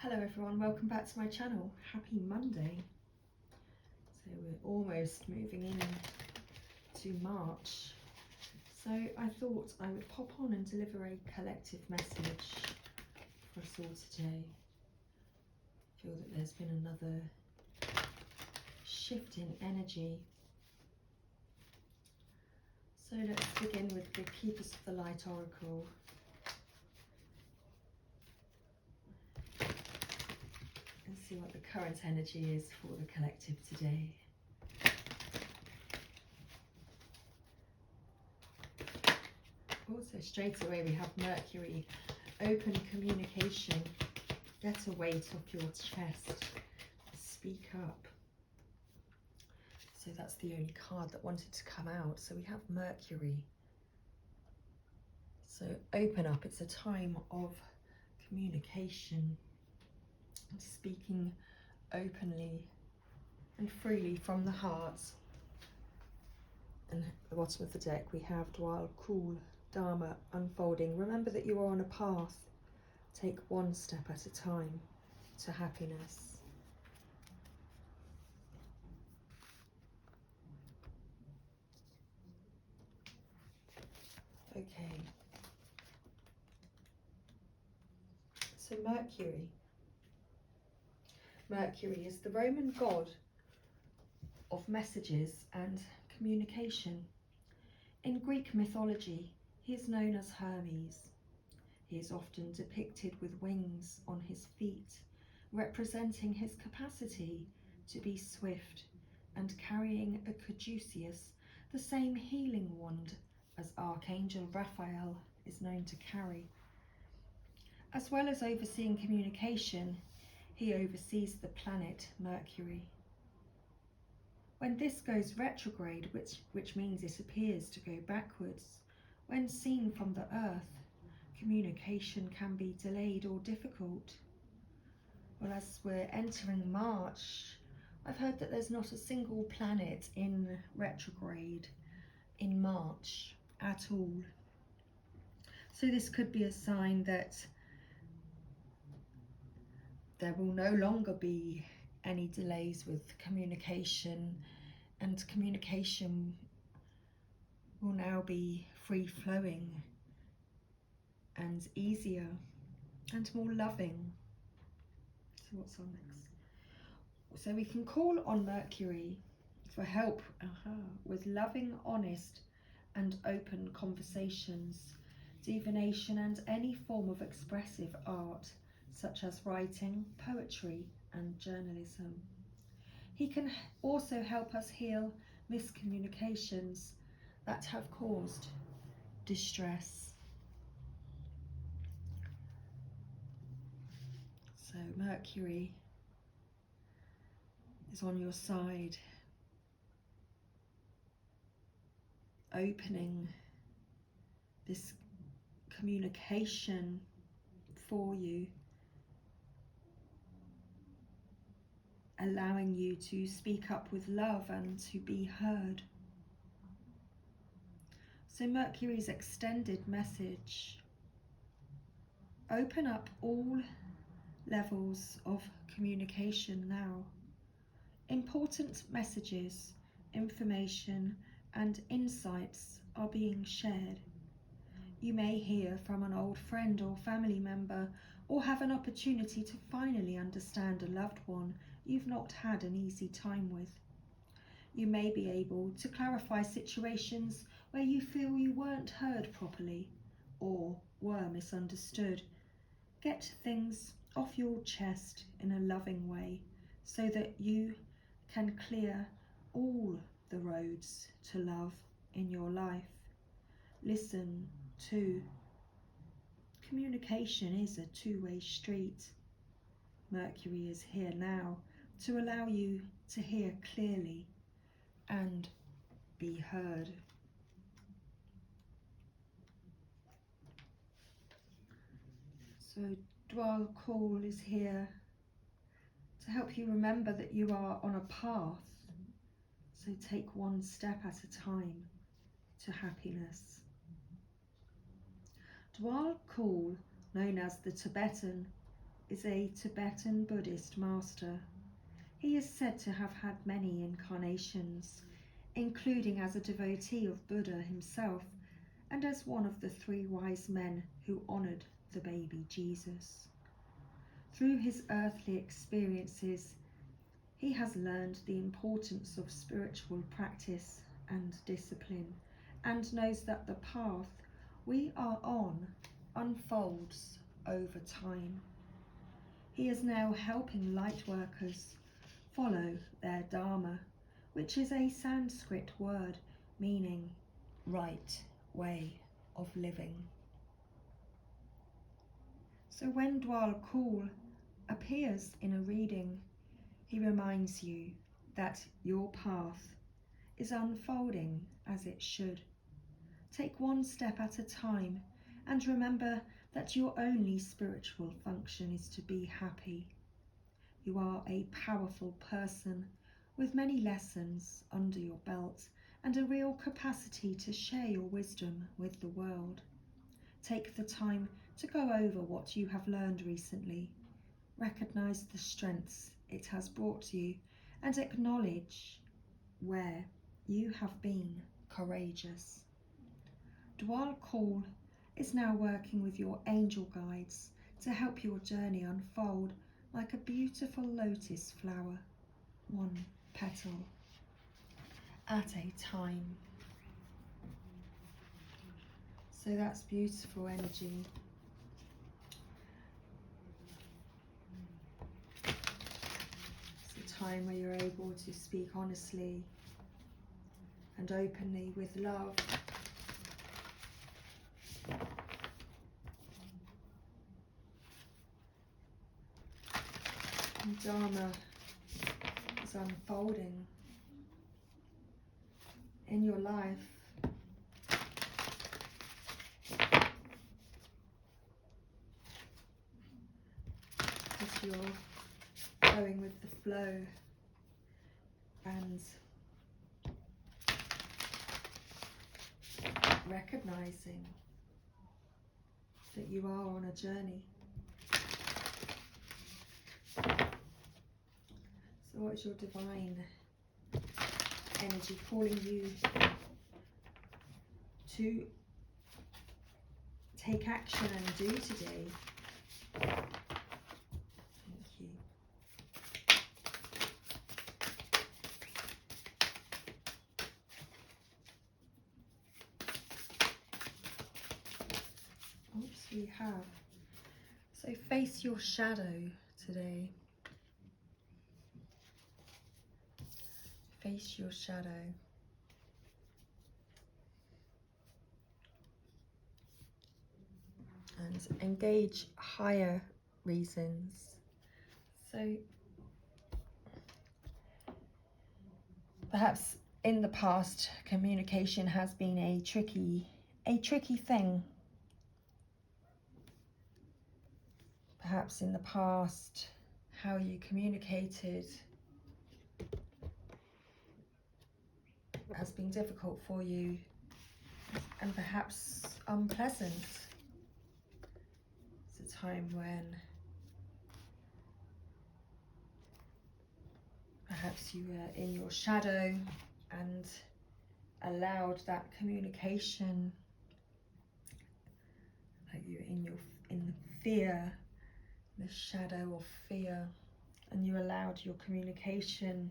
Hello everyone, welcome back to my channel. Happy Monday. So we're almost moving in to March. So I thought I would pop on and deliver a collective message for us all today. I feel that there's been another shift in energy. So let's begin with the Keepers of the Light Oracle. And see what the current energy is for the collective today. Also, straight away we have Mercury, open communication, get a weight off your chest, speak up. So that's the only card that wanted to come out. So we have Mercury. So open up, it's a time of communication, speaking openly and freely from the heart. And at the bottom of the deck we have Untitled Dharma, unfolding. Remember that you are on a path. Take one step at a time to happiness. Okay. So Mercury. Mercury is the Roman god of messages and communication. In Greek mythology, he is known as Hermes. He is often depicted with wings on his feet, representing his capacity to be swift and carrying a caduceus, the same healing wand as Archangel Raphael is known to carry. As well as overseeing communication, he oversees the planet Mercury. When this goes retrograde, which means it appears to go backwards, when seen from the Earth, communication can be delayed or difficult. Well, as we're entering March, I've heard that there's not a single planet in retrograde in March at all. So this could be a sign that there will no longer be any delays with communication, and communication will now be free-flowing and easier and more loving. So what's on next? So we can call on Mercury for help with loving, honest and open conversations, divination and any form of expressive art such as writing, poetry and journalism. He can also help us heal miscommunications that have caused distress. So Mercury is on your side, opening this communication for you, allowing you to speak up with love and to be heard. So Mercury's extended message: open up all levels of communication now. Important messages, information and insights are being shared. You may hear from an old friend or family member, or have an opportunity to finally understand a loved one you've not had an easy time with. You may be able to clarify situations where you feel you weren't heard properly or were misunderstood. Get things off your chest in a loving way so that you can clear all the roads to love in your life. Listen to. Communication is a two-way street. Mercury is here now to allow you to hear clearly and be heard. So Dwal Call is here to help you remember that you are on a path. So take one step at a time to happiness. Dwal Call, known as the Tibetan is a Tibetan Buddhist master. He is said to have had many incarnations, including as a devotee of Buddha himself and as one of the 3 wise men who honoured the baby Jesus. Through his earthly experiences, he has learned the importance of spiritual practice and discipline, and knows that the path we are on unfolds over time. He is now helping light workers follow their Dharma, which is a Sanskrit word meaning right way of living. So when Dwal Kul appears in a reading, he reminds you that your path is unfolding as it should. Take one step at a time and remember that your only spiritual function is to be happy. You are a powerful person with many lessons under your belt and a real capacity to share your wisdom with the world. Take the time to go over what you have learned recently. Recognize the strengths it has brought you and acknowledge where you have been courageous. Dwal Kul is now working with your angel guides to help your journey unfold like a beautiful lotus flower, one petal at a time. So that's beautiful energy. It's a time where you're able to speak honestly and openly with love. And Dharma is unfolding in your life. As you're going with the flow and recognizing that you are on a journey. So what is your divine energy calling you to take action and do today? Thank you. Oops, we have. So face your shadow today. Face your shadow. And engage higher reasons. So perhaps in the past, communication has been a tricky thing. Perhaps in the past, how you communicated has been difficult for you and perhaps unpleasant. It's a time when perhaps you were in your shadow and allowed that communication, like you're in the fear, the shadow of fear, and you allowed your communication,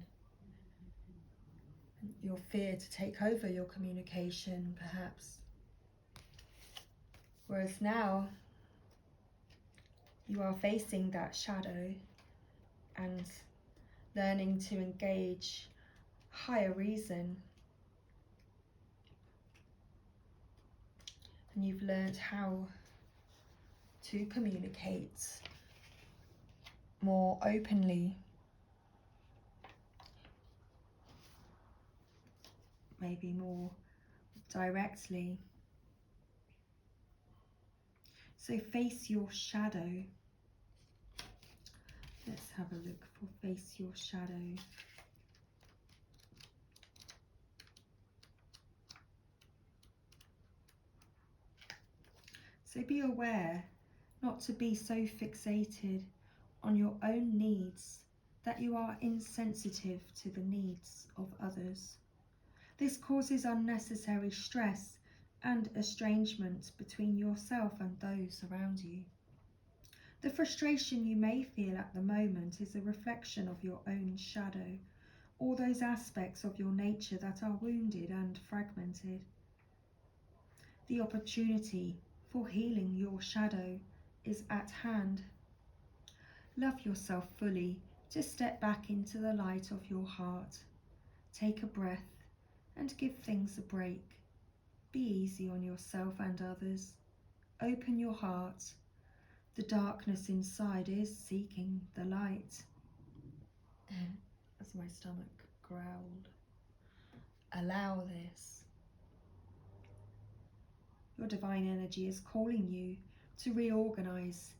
your fear to take over your communication, perhaps. Whereas now, you are facing that shadow and learning to engage higher reason. And you've learned how to communicate more openly, maybe more directly. So face your shadow. Let's have a look for face your shadow. So be aware not to be so fixated on your own needs that you are insensitive to the needs of others. This causes unnecessary stress and estrangement between yourself and those around you. The frustration you may feel at the moment is a reflection of your own shadow, or those aspects of your nature that are wounded and fragmented. The opportunity for healing your shadow is at hand. Love yourself fully to step back into the light of your heart. Take a breath and give things a break. Be easy on yourself and others. Open your heart. The darkness inside is seeking the light. As my stomach growled. Allow this. Your divine energy is calling you to reorganize.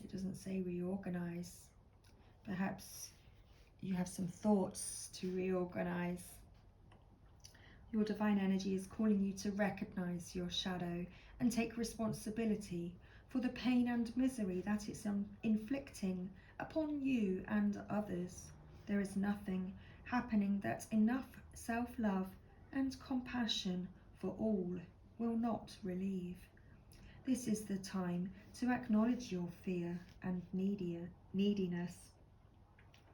It doesn't say reorganize. Perhaps you have some thoughts to reorganize. Your divine energy is calling you to recognize your shadow and take responsibility for the pain and misery that it's inflicting upon you and others. There is nothing happening that enough self-love and compassion for all will not relieve. This is the time to acknowledge your fear and neediness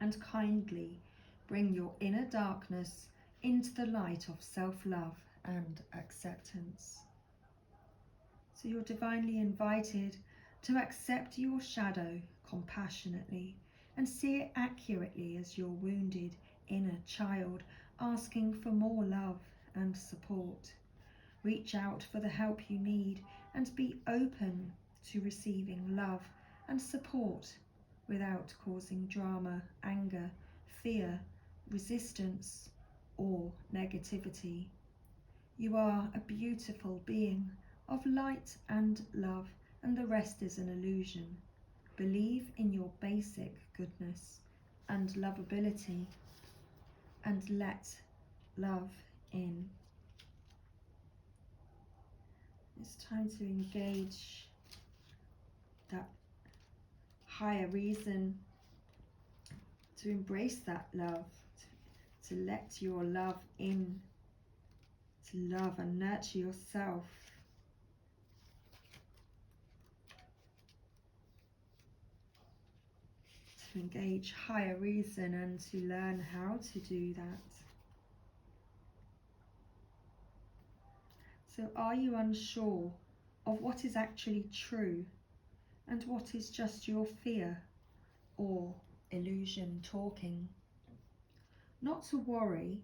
and kindly bring your inner darkness into the light of self-love and acceptance. So you're divinely invited to accept your shadow compassionately and see it accurately as your wounded inner child asking for more love and support. Reach out for the help you need and be open to receiving love and support without causing drama, anger, fear, resistance, or negativity. You are a beautiful being of light and love, and the rest is an illusion. Believe in your basic goodness and lovability, and let love in. It's time to engage that higher reason, to embrace that love, to let your love in, to love and nurture yourself. To engage higher reason and to learn how to do that. So are you unsure of what is actually true and what is just your fear or illusion talking? Not to worry,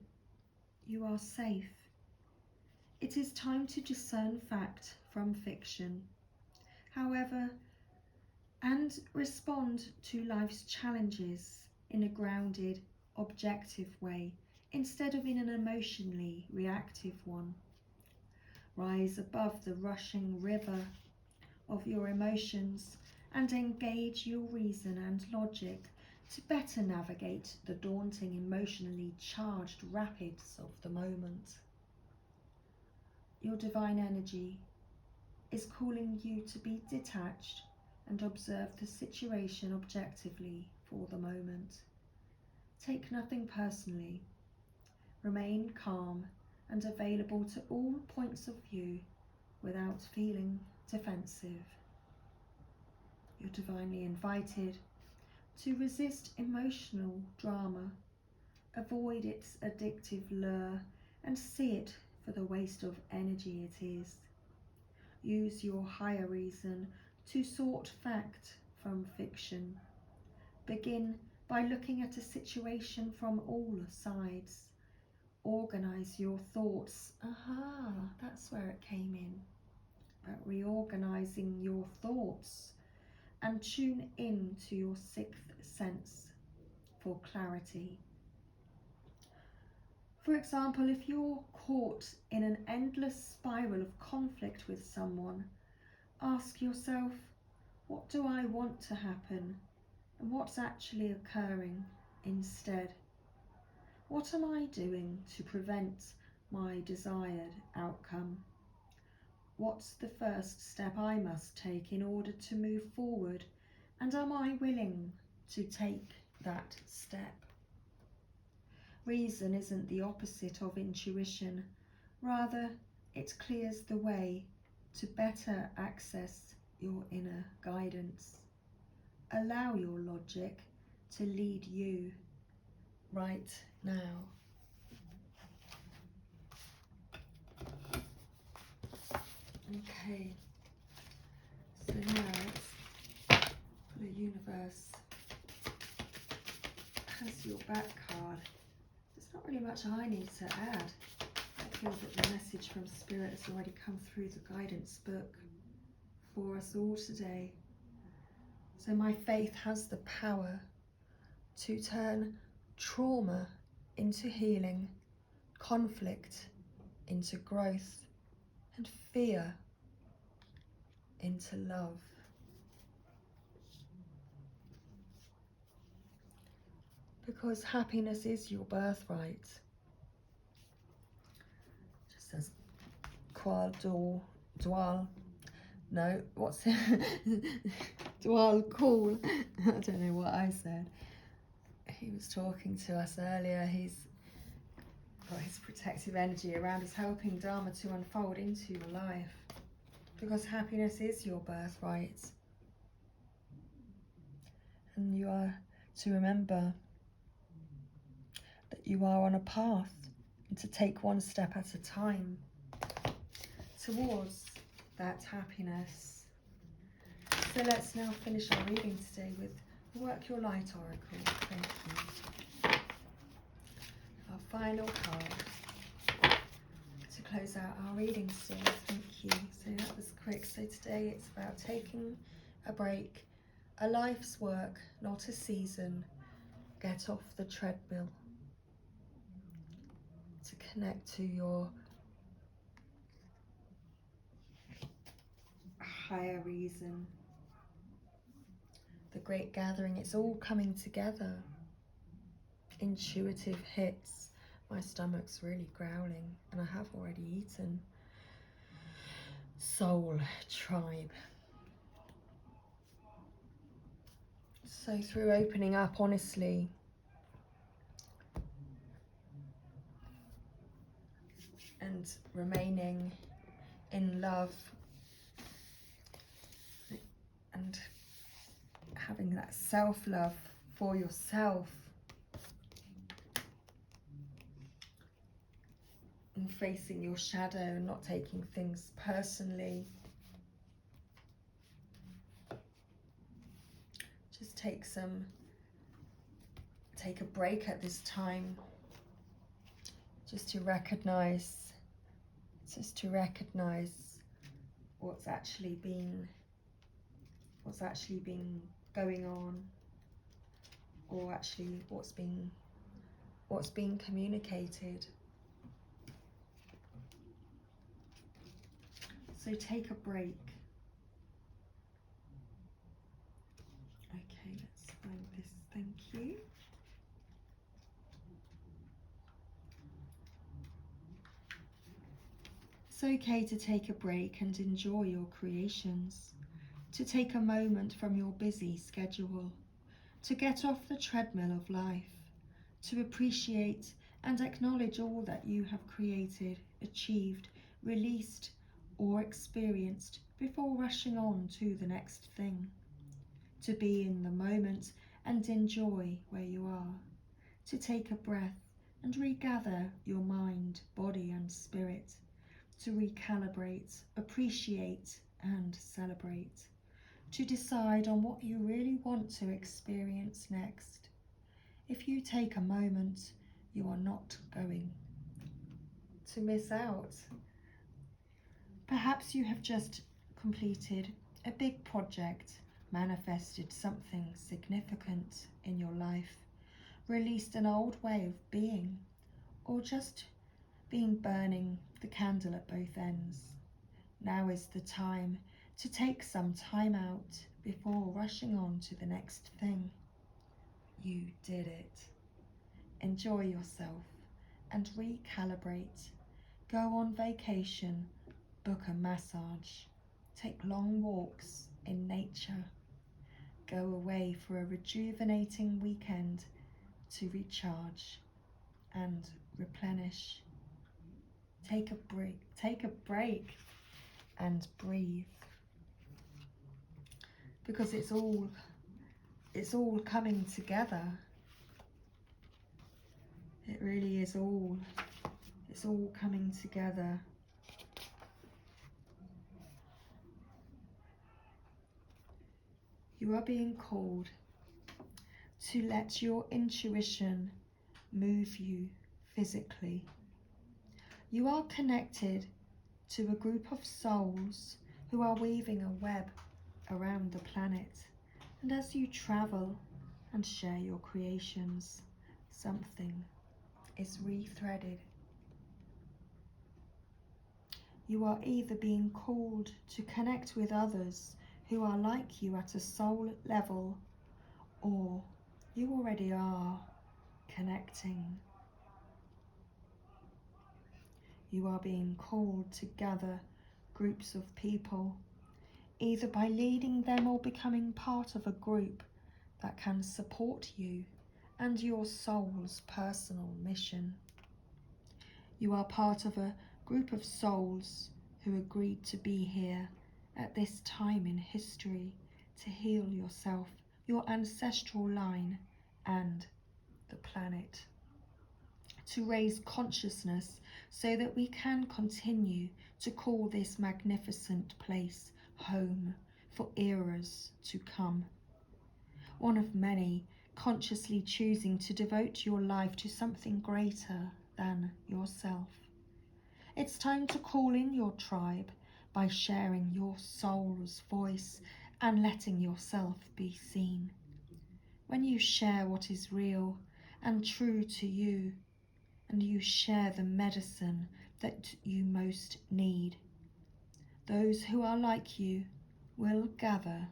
you are safe. It is time to discern fact from fiction, however, and respond to life's challenges in a grounded, objective way, instead of in an emotionally reactive one. Rise above the rushing river of your emotions and engage your reason and logic to better navigate the daunting, emotionally charged rapids of the moment. Your divine energy is calling you to be detached and observe the situation objectively for the moment. Take nothing personally. Remain calm and available to all points of view without feeling defensive. You're divinely invited to resist emotional drama, avoid its addictive lure, and see it for the waste of energy it is. Use your higher reason to sort fact from fiction. Begin by looking at a situation from all sides. Organize your thoughts. Aha, that's where it came in. About reorganizing your thoughts and tune in to your sixth sense for clarity. For example, if you're caught in an endless spiral of conflict with someone, ask yourself, what do I want to happen and what's actually occurring instead? What am I doing to prevent my desired outcome? What's the first step I must take in order to move forward And am I willing to take that step? Reason isn't the opposite of intuition. Rather, it clears the way to better access your inner guidance. Allow your logic to lead you right now. Okay, so now the universe has your back card. There's not really much I need to add. I feel that the message from Spirit has already come through the guidance book for us all today. So my faith has the power to turn trauma into healing, conflict into growth, and fear into love. Because happiness is your birthright. Just says Dwal. No, what's it? Dwal cool. I don't know what I said. He was talking to us earlier. He's got his protective energy around us, helping Dharma to unfold into your life. Because happiness is your birthright. And you are to remember that you are on a path and to take one step at a time towards that happiness. So let's now finish our reading today with the Work Your Light Oracle. Thank you. Our final card to close out our reading today. Thank you. So that was quick. So today it's about taking a break, a life's work, not a season. Get off the treadmill. To connect to your higher reason. The great gathering, it's all coming together. Intuitive hits. My stomach's really growling and I have already eaten. Soul tribe. So through opening up honestly, and remaining in love and having that self-love for yourself, and facing your shadow and not taking things personally. Just take a break at this time, just to recognize what's actually been going on, or actually what's being communicated. So take a break. Okay, let's find this. Thank you. It's okay to take a break and enjoy your creations, to take a moment from your busy schedule, to get off the treadmill of life, to appreciate and acknowledge all that you have created, achieved, released, or experienced before rushing on to the next thing. To be in the moment and enjoy where you are, to take a breath and regather your mind, body and spirit, to recalibrate, appreciate and celebrate, to decide on what you really want to experience next. If you take a moment, you are not going to miss out. Perhaps you have just completed a big project, manifested something significant in your life, released an old way of being, or just been burning the candle at both ends. Now is the time to take some time out before rushing on to the next thing. You did it. Enjoy yourself and recalibrate. Go on vacation, book a massage, take long walks in nature. go away for a rejuvenating weekend to recharge and replenish. Take a break and breathe, because it's all coming together. It really is it's all coming together. You are being called to let your intuition move you physically. You are connected to a group of souls who are weaving a web around the planet. And as you travel and share your creations, something is rethreaded. You are either being called to connect with others who are like you at a soul level, or you already are connecting. You are being called to gather groups of people, either by leading them or becoming part of a group that can support you and your soul's personal mission. You are part of a group of souls who agreed to be here at this time in history to heal yourself, your ancestral line, and the planet. To raise consciousness so that we can continue to call this magnificent place home for eras to come. One of many, consciously choosing to devote your life to something greater than yourself. It's time to call in your tribe by sharing your soul's voice and letting yourself be seen. When you share what is real and true to you, and you share the medicine that you most need, those who are like you will gather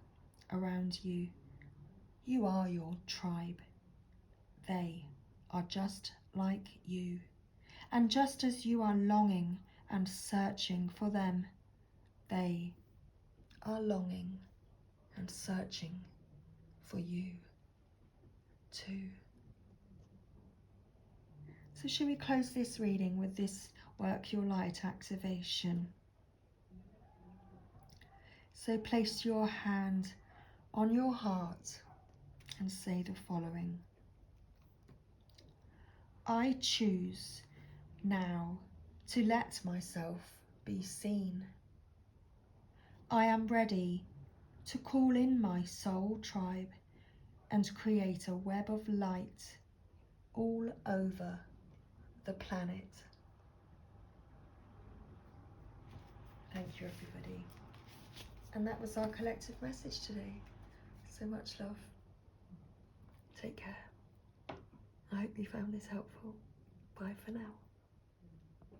around you. You are your tribe. They are just like you. And just as you are longing and searching for them, they are longing and searching for you too. So shall we close this reading with this Work Your Light activation? So place your hand on your heart and say the following. I choose now to let myself be seen. I am ready to call in my soul tribe and create a web of light all over the planet. Thank you, everybody. And that was our collective message today. So much love. Take care. I hope you found this helpful. Bye for now.